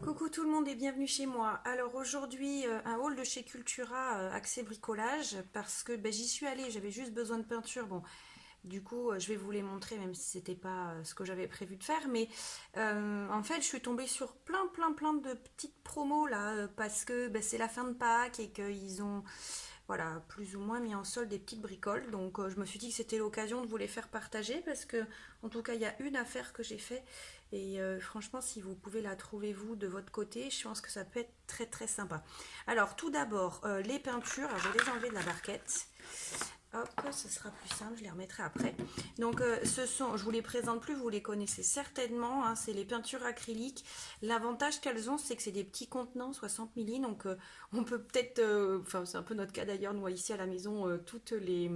Coucou tout le monde et bienvenue chez moi. Alors aujourd'hui un haul de chez Cultura axé bricolage parce que j'y suis allée, j'avais juste besoin de peinture. Bon, du coup je vais vous les montrer même si c'était pas ce que j'avais prévu de faire. Mais en fait je suis tombée sur plein de petites promos là parce que c'est la fin de Pâques et qu'ils ont voilà, plus ou moins mis en solde des petites bricoles. Donc je me suis dit que c'était l'occasion de vous les faire partager parce que en tout cas il y a une affaire que j'ai fait et franchement si vous pouvez la trouver vous de votre côté, je pense que ça peut être très sympa. Alors tout d'abord les peintures, alors, je vais les enlever de la barquette. Hop, ce sera plus simple, je les remettrai après. Donc ce sont, je vous les présente plus, vous les connaissez certainement, hein, c'est les peintures acryliques. L'avantage qu'elles ont, c'est que c'est des petits contenants, 60 milli, donc on peut peut-être, enfin c'est un peu notre cas d'ailleurs, nous ici à la maison, toutes les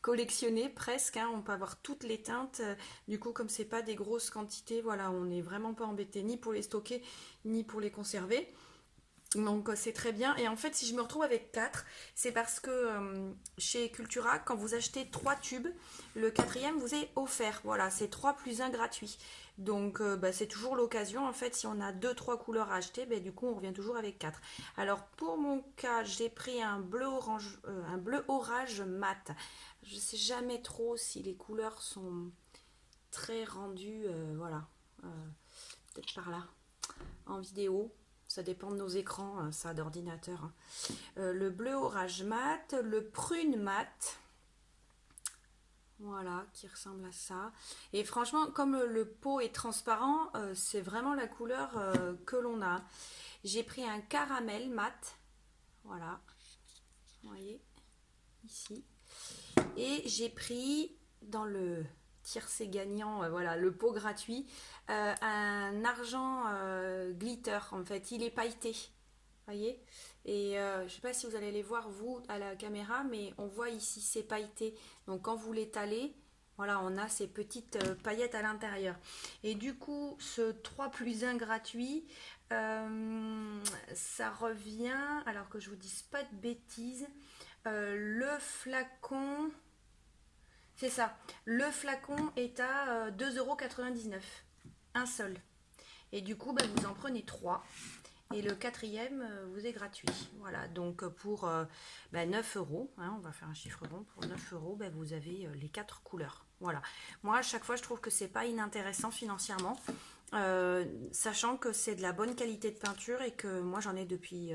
collectionner presque, hein, on peut avoir toutes les teintes. Du coup comme c'est pas des grosses quantités, voilà, on n'est vraiment pas embêté ni pour les stocker, ni pour les conserver. Donc c'est très bien. Et en fait, si je me retrouve avec 4, c'est parce que chez Cultura, quand vous achetez 3 tubes, le quatrième vous est offert. Voilà, c'est 3 plus un gratuit. Donc c'est toujours l'occasion. En fait, si on a deux trois couleurs à acheter, du coup, on revient toujours avec 4. Alors pour mon cas, j'ai pris un bleu orange, un bleu orage mat. Je sais jamais trop si les couleurs sont très rendues, voilà, euh, peut-être par là, en vidéo. Ça dépend de nos écrans, ça d'ordinateur. Hein. Le bleu orage mat, le prune mat. Voilà, qui ressemble à ça. Et franchement, comme le pot est transparent, c'est vraiment la couleur que l'on a. J'ai pris un caramel mat. Voilà. Vous voyez, ici. Et j'ai pris dans le tiercé gagnant, voilà, le pot gratuit, un argent glitter. En fait, il est pailleté. Voyez, et je ne sais pas si vous allez les voir vous à la caméra, mais on voit ici c'est pailleté. Donc quand vous l'étalez, voilà, on a ces petites paillettes à l'intérieur. Et du coup, ce 3 plus 1 gratuit, ça revient, alors que je vous dise pas de bêtises, le flacon, c'est ça, le flacon est à 2,99 €, un seul. Et du coup, vous en prenez 3. Et le quatrième vous est gratuit. Voilà, donc pour 9 €, hein, on va faire un chiffre rond, pour 9 €, vous avez les 4 couleurs. Voilà. Moi, à chaque fois, je trouve que c'est pas inintéressant financièrement, sachant que c'est de la bonne qualité de peinture et que moi, j'en ai depuis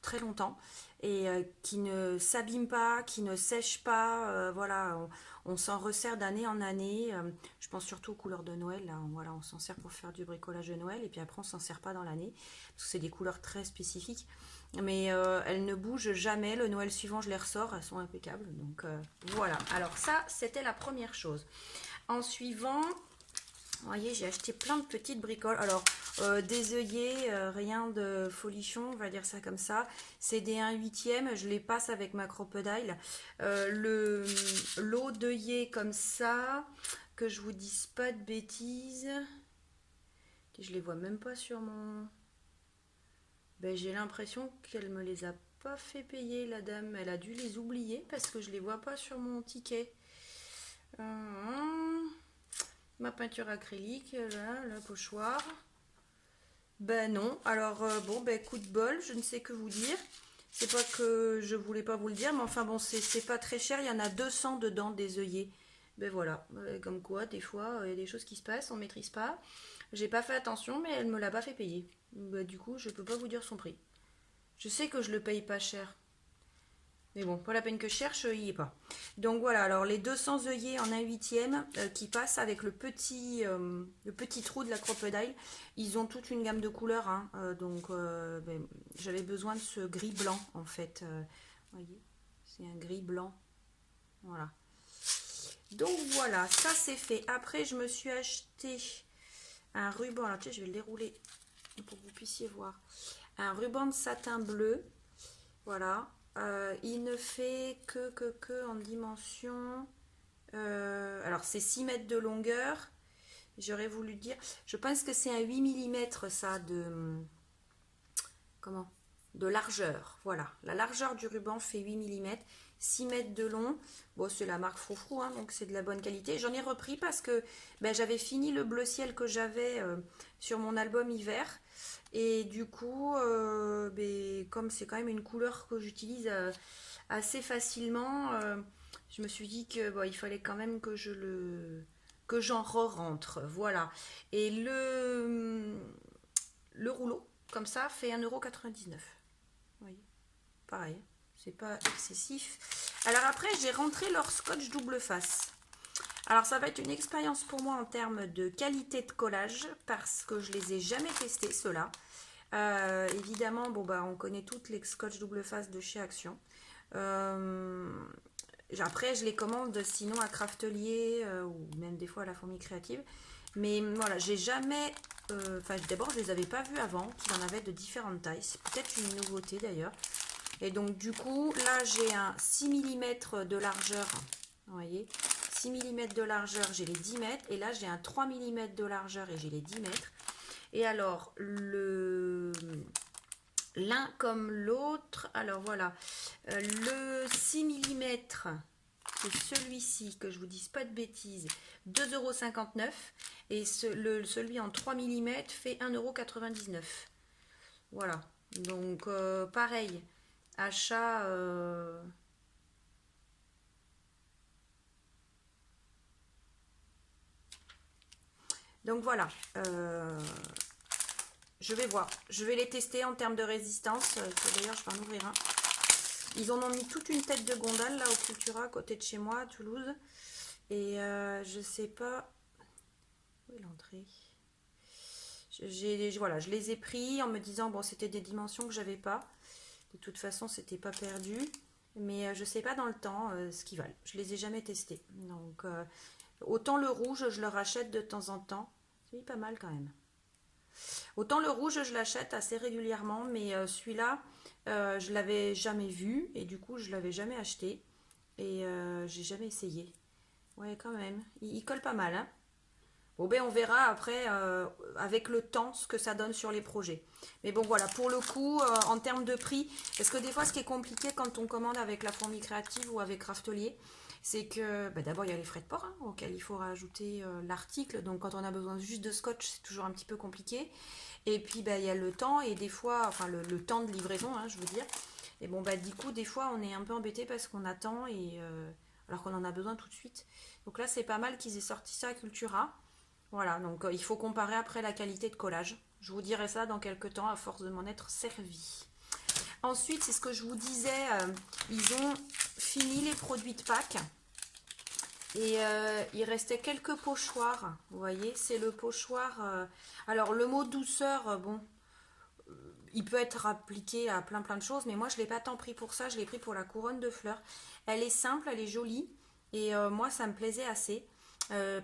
très longtemps et qui ne s'abîme pas, qui ne sèche pas. Voilà, on s'en resserre d'année en année. Je pense surtout aux couleurs de Noël. Là, voilà, on s'en sert pour faire du bricolage de Noël et puis après on s'en sert pas dans l'année parce que c'est des couleurs très spécifiques. Mais elles ne bougent jamais. Le Noël suivant, je les ressors, elles sont impeccables. Donc voilà. Alors ça, c'était la première chose. En suivant, vous voyez, j'ai acheté plein de petites bricoles. Alors, des œillets, rien de folichon, on va dire ça comme ça. C'est des 1/8e, je les passe avec ma crocodile. L'eau d'œillet comme ça, que je vous dise pas de bêtises. Je les vois même pas sur mon... j'ai l'impression qu'elle me les a pas fait payer, la dame. Elle a dû les oublier parce que je les vois pas sur mon ticket. Ma peinture acrylique, là, le pochoir. Non, alors coup de bol, je ne sais que vous dire. C'est pas que je voulais pas vous le dire, mais enfin bon, c'est pas très cher, il y en a 200 dedans des œillets. Voilà, comme quoi, des fois, il y a des choses qui se passent, on maîtrise pas. J'ai pas fait attention, mais elle me l'a pas fait payer. Du coup, je peux pas vous dire son prix. Je sais que je le paye pas cher. Mais bon, pas la peine que je cherche, il n'y est pas. Donc voilà, alors les 200 œillets en 1/8e qui passent avec le petit trou de la crocodile. Ils ont toute une gamme de couleurs. Hein, j'avais besoin de ce gris blanc en fait. Vous voyez, c'est un gris blanc. Voilà. Donc voilà, ça c'est fait. Après, je me suis acheté un ruban. Alors, je vais le dérouler pour que vous puissiez voir. Un ruban de satin bleu. Voilà. Il ne fait que en dimension. Alors c'est 6 mètres de longueur, J'aurais voulu dire, je pense que c'est un 8 millimètres ça de, comment? De largeur. Voilà, la largeur du ruban fait 8 millimètres, 6 mètres de long. Bon, c'est la marque Froufrou, hein, donc c'est de la bonne qualité. J'en ai repris parce que ben, j'avais fini le bleu ciel que j'avais sur mon album hiver. Et du coup, ben, comme c'est quand même une couleur que j'utilise assez facilement, je me suis dit que bon, il fallait quand même que j'en re-rentre. Voilà. Et le rouleau, comme ça, fait 1,99 €. Oui, pareil, c'est pas excessif. Alors après, j'ai rentré leur scotch double face. Alors ça va être une expérience pour moi en termes de qualité de collage parce que je les ai jamais testés ceux-là. Évidemment, bon bah on connaît toutes les scotch double face de chez Action. Euh, Après, je les commande sinon à Craftelier ou même des fois à la Fourmi Créative. Mais voilà, j'ai jamais. Enfin, d'abord, je les avais pas vus avant, qu'il en avait de différentes tailles. C'est peut-être une nouveauté d'ailleurs. Et donc, du coup, là, j'ai un 6 millimètres de largeur. Vous voyez, 6 millimètres de largeur, j'ai les 10 mètres. Et là, j'ai un 3 millimètres de largeur et j'ai les 10 mètres. Et alors, l'un comme l'autre. Alors voilà, le 6 millimètres, c'est celui-ci, que je vous dise pas de bêtises, 2,59 € et celui en 3 millimètres fait 1,99 €. Voilà, donc pareil, achat... Donc voilà, je vais voir, je vais les tester en termes de résistance. D'ailleurs, je vais en ouvrir un. Ils en ont mis toute une tête de gondole là au Cultura, à côté de chez moi, à Toulouse. Et je sais pas où est l'entrée. Voilà, je les ai pris en me disant bon, c'était des dimensions que j'avais pas. De toute façon, c'était pas perdu. Mais je sais pas dans le temps ce qu'ils valent. Je les ai jamais testés. Donc autant le rouge, je le rachète de temps en temps. C'est pas mal quand même. Autant le rouge, je l'achète assez régulièrement, mais celui-là, je l'avais jamais vu et du coup, je l'avais jamais acheté et j'ai jamais essayé. Ouais, quand même, il colle pas mal, hein. Bon, ben on verra après avec le temps ce que ça donne sur les projets. Mais bon, voilà, pour le coup, en termes de prix, parce que des fois, ce qui est compliqué quand on commande avec la Fourmi Créative ou avec Craftelier, c'est que bah, d'abord, il y a les frais de port hein, auxquels il faut rajouter l'article. Donc, quand on a besoin juste de scotch, c'est toujours un petit peu compliqué. Et puis, bah, il y a le temps et des fois, enfin, le temps de livraison, hein, je veux dire. Et bon, bah, du coup, des fois, on est un peu embêté parce qu'on attend et alors qu'on en a besoin tout de suite. Donc là, c'est pas mal qu'ils aient sorti ça à Cultura. Voilà, donc il faut comparer après la qualité de collage. Je vous dirai ça dans quelques temps à force de m'en être servi. Ensuite, c'est ce que je vous disais, ils ont fini les produits de Pâques. Et il restait quelques pochoirs. Vous voyez, c'est le pochoir. Alors, le mot douceur, bon, il peut être appliqué à plein de choses, mais moi, je ne l'ai pas tant pris pour ça. Je l'ai pris pour la couronne de fleurs. Elle est simple, elle est jolie. Et moi, ça me plaisait assez.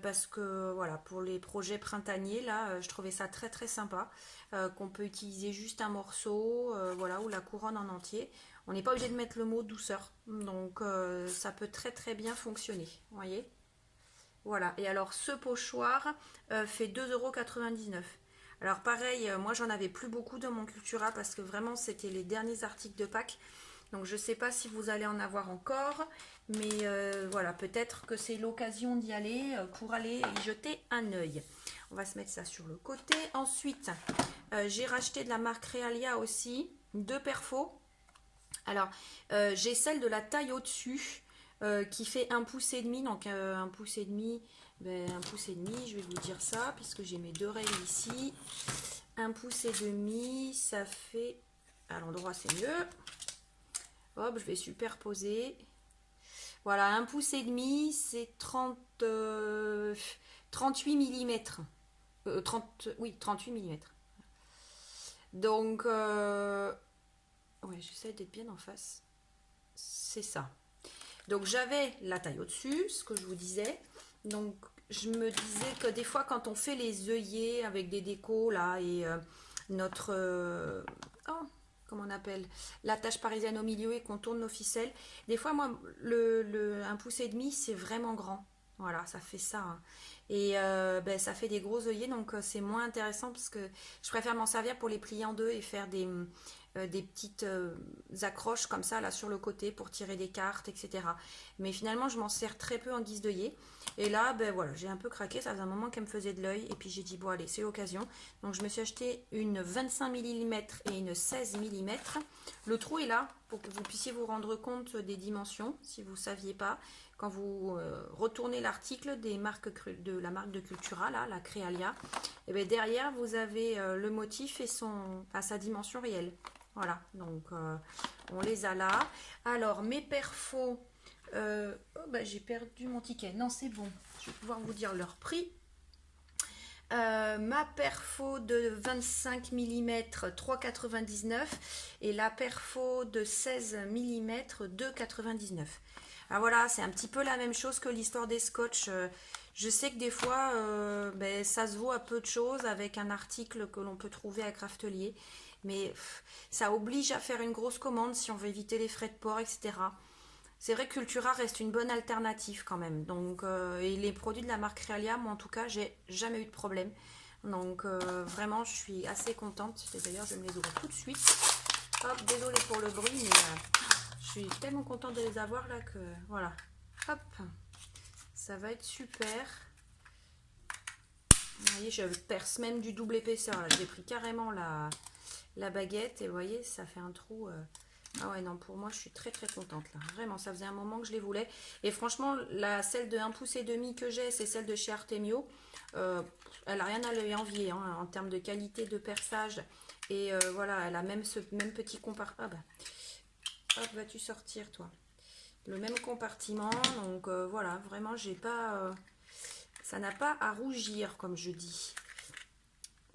Parce que voilà, pour les projets printaniers, là, je trouvais ça très sympa. Qu'on peut utiliser juste un morceau, voilà, ou la couronne en entier. On n'est pas obligé de mettre le mot douceur. Donc ça peut très bien fonctionner. Vous voyez? Voilà. Et alors ce pochoir fait 2,99 €. Alors pareil, moi j'en avais plus beaucoup dans mon Cultura parce que vraiment c'était les derniers articles de Pâques. Donc je ne sais pas si vous allez en avoir encore, mais voilà, peut-être que c'est l'occasion d'y aller pour aller y jeter un œil. On va se mettre ça sur le côté. Ensuite, j'ai racheté de la marque Realia aussi, deux perfos. Alors, j'ai celle de la taille au-dessus qui fait 1,5 pouce. Donc 1,5 pouce, ben, 1,5 pouce, je vais vous dire ça, puisque j'ai mes deux règles ici. 1,5 pouce, ça fait... À l'endroit, c'est mieux. Hop, je vais superposer. Voilà, 1,5 pouce, c'est 38 millimètres. 30, oui, 38 millimètres. Donc, ouais, j'essaie d'être bien en face. C'est ça. Donc, j'avais la taille au-dessus, ce que je vous disais. Donc, je me disais que des fois, quand on fait les œillets avec des décos, là, et notre... oh, comment on appelle, la tâche parisienne au milieu et qu'on tourne nos ficelles. Des fois, moi, 1,5 pouce, c'est vraiment grand. Voilà, ça fait ça. Hein. et ben, ça fait des gros œillets, donc c'est moins intéressant parce que je préfère m'en servir pour les plier en deux et faire des petites accroches comme ça là sur le côté pour tirer des cartes, etc. Mais finalement, je m'en sers très peu en guise d'œillet. Et là, ben voilà, j'ai un peu craqué, ça faisait un moment qu'elle me faisait de l'œil et puis j'ai dit bon allez, c'est l'occasion. Donc je me suis acheté une 25 mm et une 16 mm. Le trou est là pour que vous puissiez vous rendre compte des dimensions si vous ne saviez pas. Quand vous retournez l'article de la marque de Cultura, là, la Crealia, et bien derrière vous avez le motif et à sa dimension réelle. Voilà, donc on les a là. Alors mes perfos, oh, bah, j'ai perdu mon ticket. Non, c'est bon, je vais pouvoir vous dire leur prix. Ma perfo de 25 mm 3,99 et la perfo de 16 mm 2,99. Alors voilà, c'est un petit peu la même chose que l'histoire des scotch. Je sais que des fois, ben, ça se vaut à peu de choses avec un article que l'on peut trouver à Craftelier. Mais ça oblige à faire une grosse commande si on veut éviter les frais de port, etc. C'est vrai que Cultura reste une bonne alternative quand même. Donc, et les produits de la marque Realia, moi en tout cas, j'ai jamais eu de problème. Donc vraiment, je suis assez contente. D'ailleurs, je vais me les ouvrir tout de suite. Hop, désolée pour le bruit, mais je suis tellement contente de les avoir là que voilà. Hop, ça va être super. Vous voyez, je perce même du double épaisseur. J'ai pris carrément la baguette et vous voyez, ça fait un trou. Ah ouais, non, pour moi, je suis très très contente là. Vraiment, ça faisait un moment que je les voulais. Et franchement, celle de 1,5 pouce que j'ai, c'est celle de chez Artemio. Elle n'a rien à lui envier hein, en termes de qualité de perçage. Et voilà, elle a même ce même petit compartiment. Ah bah, hop, vas-tu sortir toi? Le même compartiment. Donc voilà, vraiment, j'ai pas. Ça n'a pas à rougir, comme je dis.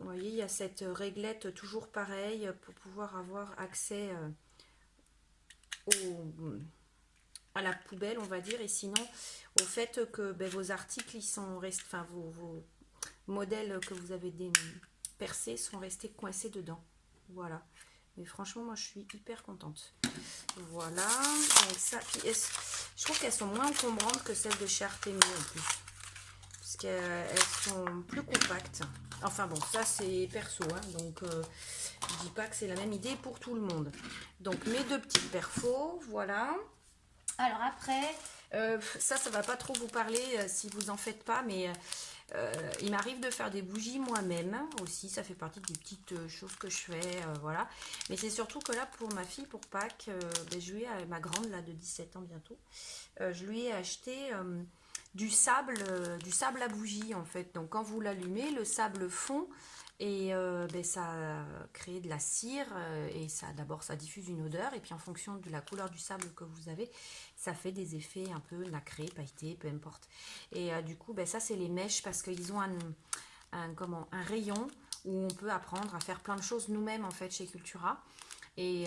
Vous voyez, il y a cette réglette toujours pareille pour pouvoir avoir accès à la poubelle, on va dire, et sinon au fait que ben, vos articles, ils sont restés, enfin vos modèles que vous avez percés sont restés coincés dedans. Voilà. Mais franchement, moi, je suis hyper contente. Voilà. Donc ça, puis, je trouve qu'elles sont moins encombrantes que celles de chez Artemio en plus. Parce qu'elles sont plus compactes. Enfin bon, ça c'est perso, hein, donc je dis pas que c'est la même idée pour tout le monde. Donc mes deux petites perfos, voilà. Alors après, ça va pas trop vous parler si vous en faites pas, mais il m'arrive de faire des bougies moi-même aussi, ça fait partie des petites choses que je fais, voilà. Mais c'est surtout que là, pour ma fille, pour Pâques, ben, je lui ai, ma grande là de 17 ans bientôt, je lui ai acheté du sable à bougie en fait. Donc quand vous l'allumez, le sable fond et ben, ça crée de la cire et ça d'abord ça diffuse une odeur et puis en fonction de la couleur du sable que vous avez, ça fait des effets un peu nacrés, pailletés, peu importe. Et du coup, ben, ça c'est les mèches parce qu'ils ont un rayon où on peut apprendre à faire plein de choses nous-mêmes en fait chez Cultura. Et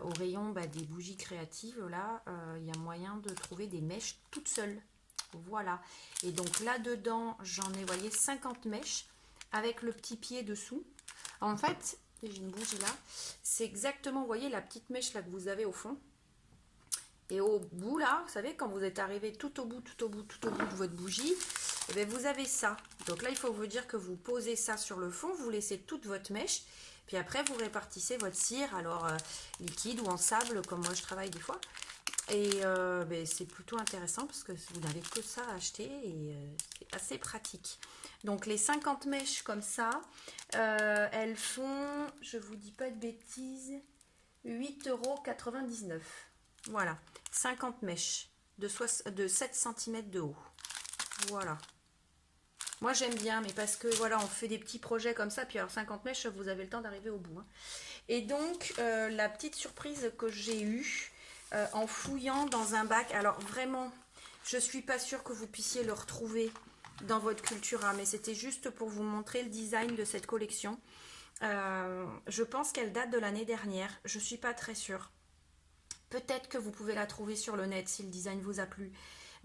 au rayon bah, des bougies créatives, là, il y a moyen de trouver des mèches toutes seules. Voilà. Et donc là-dedans, j'en ai, voyez, 50 mèches avec le petit pied dessous. En fait, j'ai une bougie là. C'est exactement, vous voyez, la petite mèche là que vous avez au fond. Et au bout là, vous savez, quand vous êtes arrivé tout au bout de votre bougie, eh bien, vous avez ça. Donc là, il faut vous dire que vous posez ça sur le fond, vous laissez toute votre mèche. Puis après, vous répartissez votre cire, alors liquide ou en sable, comme moi je travaille des fois. Et ben, c'est plutôt intéressant parce que vous n'avez que ça à acheter et c'est assez pratique. Donc les 50 mèches comme ça, elles font, je vous dis pas de bêtises, 8,99 €. Voilà, 50 mèches de 7 cm de haut. Voilà. Moi j'aime bien, mais parce que voilà, on fait des petits projets comme ça, puis alors 50 mèches, vous avez le temps d'arriver au bout. Hein. Et donc, la petite surprise que j'ai eue en fouillant dans un bac, alors vraiment, je ne suis pas sûre que vous puissiez le retrouver dans votre Cultura, mais c'était juste pour vous montrer le design de cette collection. Je pense qu'elle date de l'année dernière, je ne suis pas très sûre. Peut-être que vous pouvez la trouver sur le net si le design vous a plu.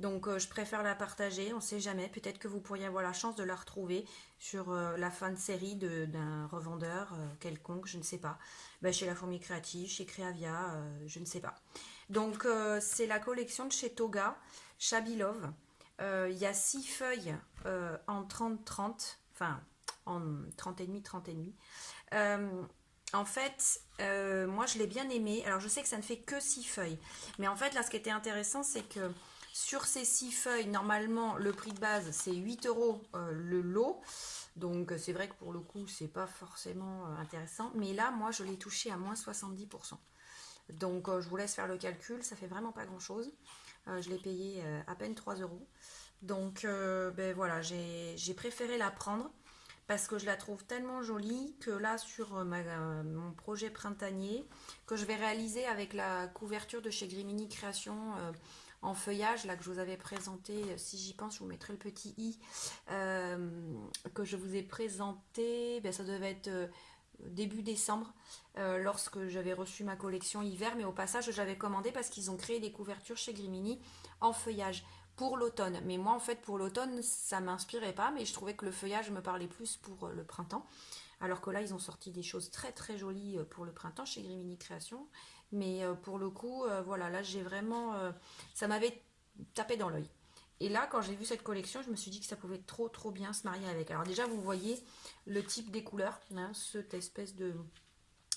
Donc je préfère la partager, on ne sait jamais. Peut-être que vous pourriez avoir la chance de la retrouver sur la fin de série d'un revendeur quelconque, je ne sais pas. Ben, chez La Fourmi Créative, chez Creavia, je ne sais pas. Donc c'est la collection de chez Toga, Shabby Love. Il y a 6 feuilles en 30-30, enfin en 30 et demi, 30 et demi. Euh, En fait, moi je l'ai bien aimé. Alors je sais que ça ne fait que 6 feuilles. Mais en fait, là, ce qui était intéressant, c'est que sur ces 6 feuilles, normalement, le prix de base, c'est 8 euros le lot. Donc c'est vrai que pour le coup, c'est pas forcément intéressant. Mais là, moi, je l'ai touché à moins 70%. Donc je vous laisse faire le calcul, ça fait vraiment pas grand-chose. Je l'ai payé à peine 3 euros. Donc ben voilà, j'ai préféré la prendre parce que je la trouve tellement jolie que là sur mon projet printanier que je vais réaliser avec la couverture de chez Grimini Création en feuillage là que je vous avais présenté, si j'y pense je vous mettrai le petit i que je vous ai présenté, ben, ça devait être début décembre lorsque j'avais reçu ma collection hiver, mais au passage j'avais commandé parce qu'ils ont créé des couvertures chez Grimini en feuillage pour l'automne. Mais moi, en fait, pour l'automne, ça m'inspirait pas, mais je trouvais que le feuillage me parlait plus pour le printemps. Alors que là, ils ont sorti des choses très très jolies pour le printemps chez Grimini Création. Mais pour le coup, voilà, là, j'ai vraiment. Ça m'avait tapé dans l'œil. Et là, quand j'ai vu cette collection, je me suis dit que ça pouvait trop trop bien se marier avec. Alors déjà, vous voyez le type des couleurs, hein, cette espèce de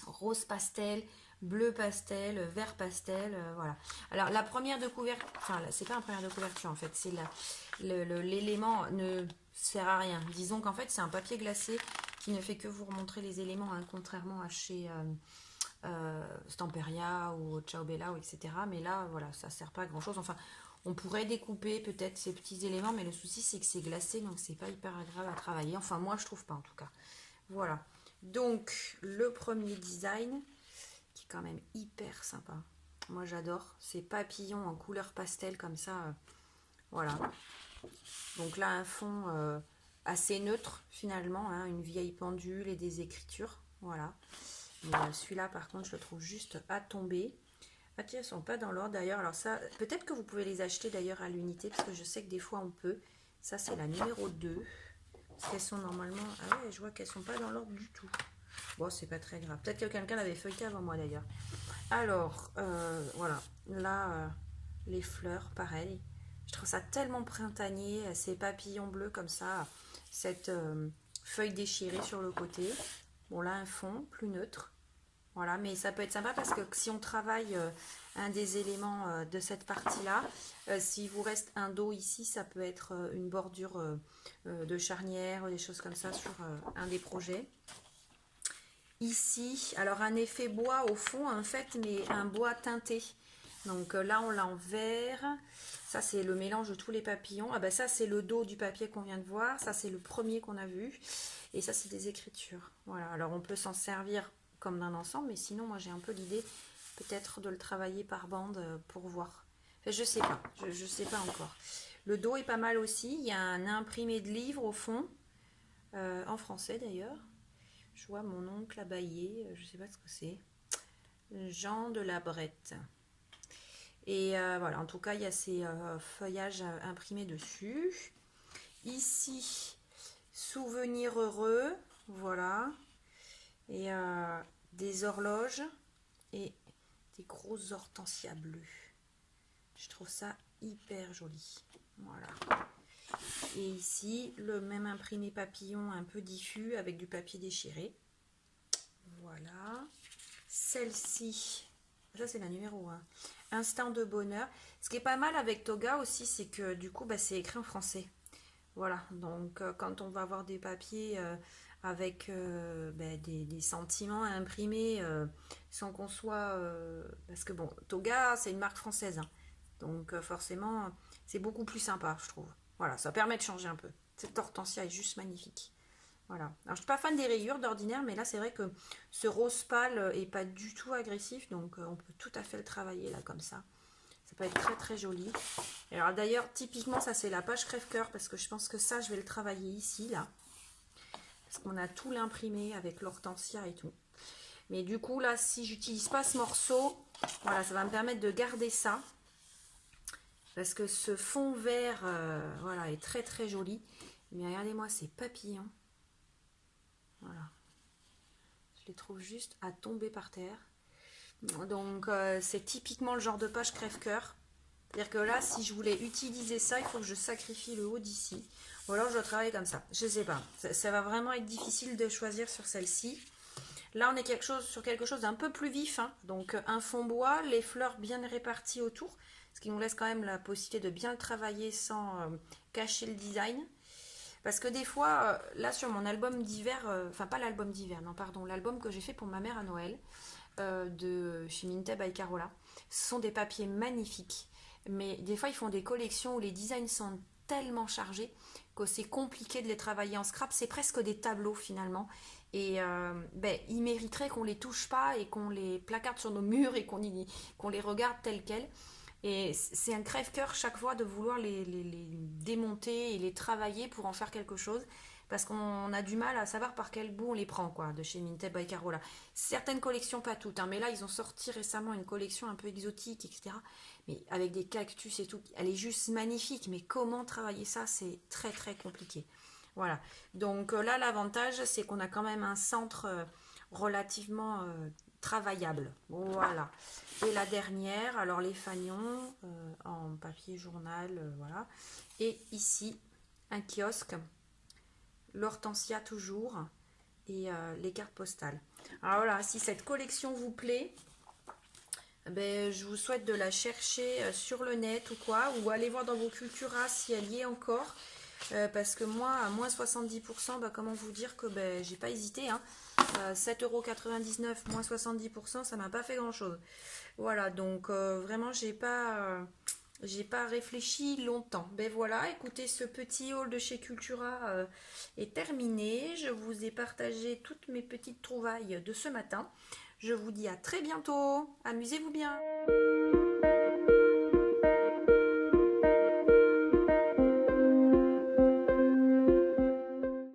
rose pastel, bleu pastel, vert pastel, voilà. Alors la première de couverture, enfin c'est pas un première de couverture en fait, c'est l'élément ne sert à rien. Disons qu'en fait c'est un papier glacé qui ne fait que vous remontrer les éléments, hein, contrairement à chez Stamperia ou Ciao Bella, ou etc. Mais là voilà, ça sert pas à grand chose. Enfin, on pourrait découper peut-être ces petits éléments, mais le souci c'est que c'est glacé, donc c'est pas hyper agréable à travailler. Enfin moi je trouve pas en tout cas. Voilà. Donc, le premier design, qui est quand même hyper sympa. Moi, j'adore. Ces papillons en couleur pastel comme ça. Voilà. Donc là, un fond assez neutre, finalement. Hein, une vieille pendule et des écritures. Voilà. Celui-là, par contre, je le trouve juste à tomber. Ah tiens, ils sont pas dans l'ordre d'ailleurs. Alors ça, peut-être que vous pouvez les acheter d'ailleurs à l'unité, parce que je sais que des fois on peut. Ça, c'est la numéro 2. Parce qu'elles sont normalement... Ah ouais, je vois qu'elles sont pas dans l'ordre du tout. Bon, c'est pas très grave. Peut-être que quelqu'un l'avait feuilleté avant moi d'ailleurs. Alors, voilà. Là, les fleurs, pareil. Je trouve ça tellement printanier. Ces papillons bleus comme ça. Cette feuille déchirée sur le côté. Bon, là, un fond plus neutre. Voilà, mais ça peut être sympa parce que si on travaille un des éléments de cette partie-là, s'il vous reste un dos ici, ça peut être une bordure de charnière, des choses comme ça sur un des projets. Ici, alors un effet bois au fond en fait, mais un bois teinté. Donc là on l'a en vert. Ça c'est le mélange de tous les papillons. Ah ben ça c'est le dos du papier qu'on vient de voir. Ça c'est le premier qu'on a vu. Et ça c'est des écritures. Voilà, alors on peut s'en servir comme d'un ensemble, mais sinon moi j'ai un peu l'idée peut-être de le travailler par bande pour voir. Enfin, je sais pas, je sais pas encore. Le dos est pas mal aussi. Il y a un imprimé de livre au fond, en français d'ailleurs. Je vois mon oncle Abaillé, je sais pas ce que c'est. Jean de la Brette. Et voilà, en tout cas, il y a ces feuillages imprimés dessus. Ici, souvenir heureux, voilà. Et des horloges et des grosses hortensias bleues. Je trouve ça hyper joli. Voilà. Et ici, le même imprimé papillon un peu diffus avec du papier déchiré. Voilà. Celle-ci, ça c'est la numéro 1. Instant de bonheur. Ce qui est pas mal avec Toga aussi, c'est que du coup, bah, c'est écrit en français. Voilà, donc quand on va avoir des papiers avec bah, des sentiments imprimés sans qu'on soit... parce que bon, Toga, c'est une marque française. Hein. Donc forcément, c'est beaucoup plus sympa, je trouve. Voilà, ça permet de changer un peu. Cette hortensia est juste magnifique. Voilà. Alors, je ne suis pas fan des rayures d'ordinaire, mais là, c'est vrai que ce rose pâle est pas du tout agressif, donc on peut tout à fait le travailler là, comme ça. Ça peut être très très joli. Et alors d'ailleurs, typiquement, ça c'est la page crève-cœur, parce que je pense que ça, je vais le travailler ici, là. Parce qu'on a tout l'imprimé avec l'hortensia et tout. Mais du coup, là, si j'utilise pas ce morceau, voilà, ça va me permettre de garder ça. Parce que ce fond vert, voilà, est très très joli. Mais regardez-moi ces papillons. Voilà. Je les trouve juste à tomber par terre. Donc c'est typiquement le genre de page crève-cœur. C'est-à-dire que là, si je voulais utiliser ça, il faut que je sacrifie le haut d'ici. Ou alors je travaille comme ça. Je sais pas. Ça va vraiment être difficile de choisir sur celle-ci. Là, on est sur quelque chose d'un peu plus vif, hein. Donc un fond bois, les fleurs bien réparties autour, ce qui nous laisse quand même la possibilité de bien le travailler sans cacher le design. Parce que des fois, là sur mon album d'hiver, enfin pas l'album d'hiver, non pardon, l'album que j'ai fait pour ma mère à Noël, de chez Minte by Carola, ce sont des papiers magnifiques. Mais des fois, ils font des collections où les designs sont tellement chargés que c'est compliqué de les travailler en scrap. C'est presque des tableaux finalement. Et ben, ils mériteraient qu'on les touche pas et qu'on les placarde sur nos murs et qu'on les regarde tels quels. Et c'est un crève-cœur chaque fois de vouloir les démonter et les travailler pour en faire quelque chose. Parce qu'on a du mal à savoir par quel bout on les prend, quoi, de chez Minted by Carola. Certaines collections, pas toutes, hein, mais là, ils ont sorti récemment une collection un peu exotique, etc. Mais avec des cactus et tout. Elle est juste magnifique, mais comment travailler ça, c'est très, très compliqué. Voilà. Donc là, l'avantage, c'est qu'on a quand même un centre relativement travaillable. Voilà. Et la dernière, alors les fanions en papier journal, voilà. Et ici, un kiosque, l'hortensia toujours, et les cartes postales. Alors voilà, si cette collection vous plaît, ben, je vous souhaite de la chercher sur le net ou quoi, ou aller voir dans vos Cultura si elle y est encore. Parce que moi, à moins 70%, bah, comment vous dire que ben, j'ai pas hésité. Hein. 7,99 € moins 70%, ça m'a pas fait grand chose. Voilà, donc vraiment, j'ai pas réfléchi longtemps. Ben voilà, écoutez, ce petit haul de chez Cultura est terminé. Je vous ai partagé toutes mes petites trouvailles de ce matin. Je vous dis à très bientôt. Amusez-vous bien.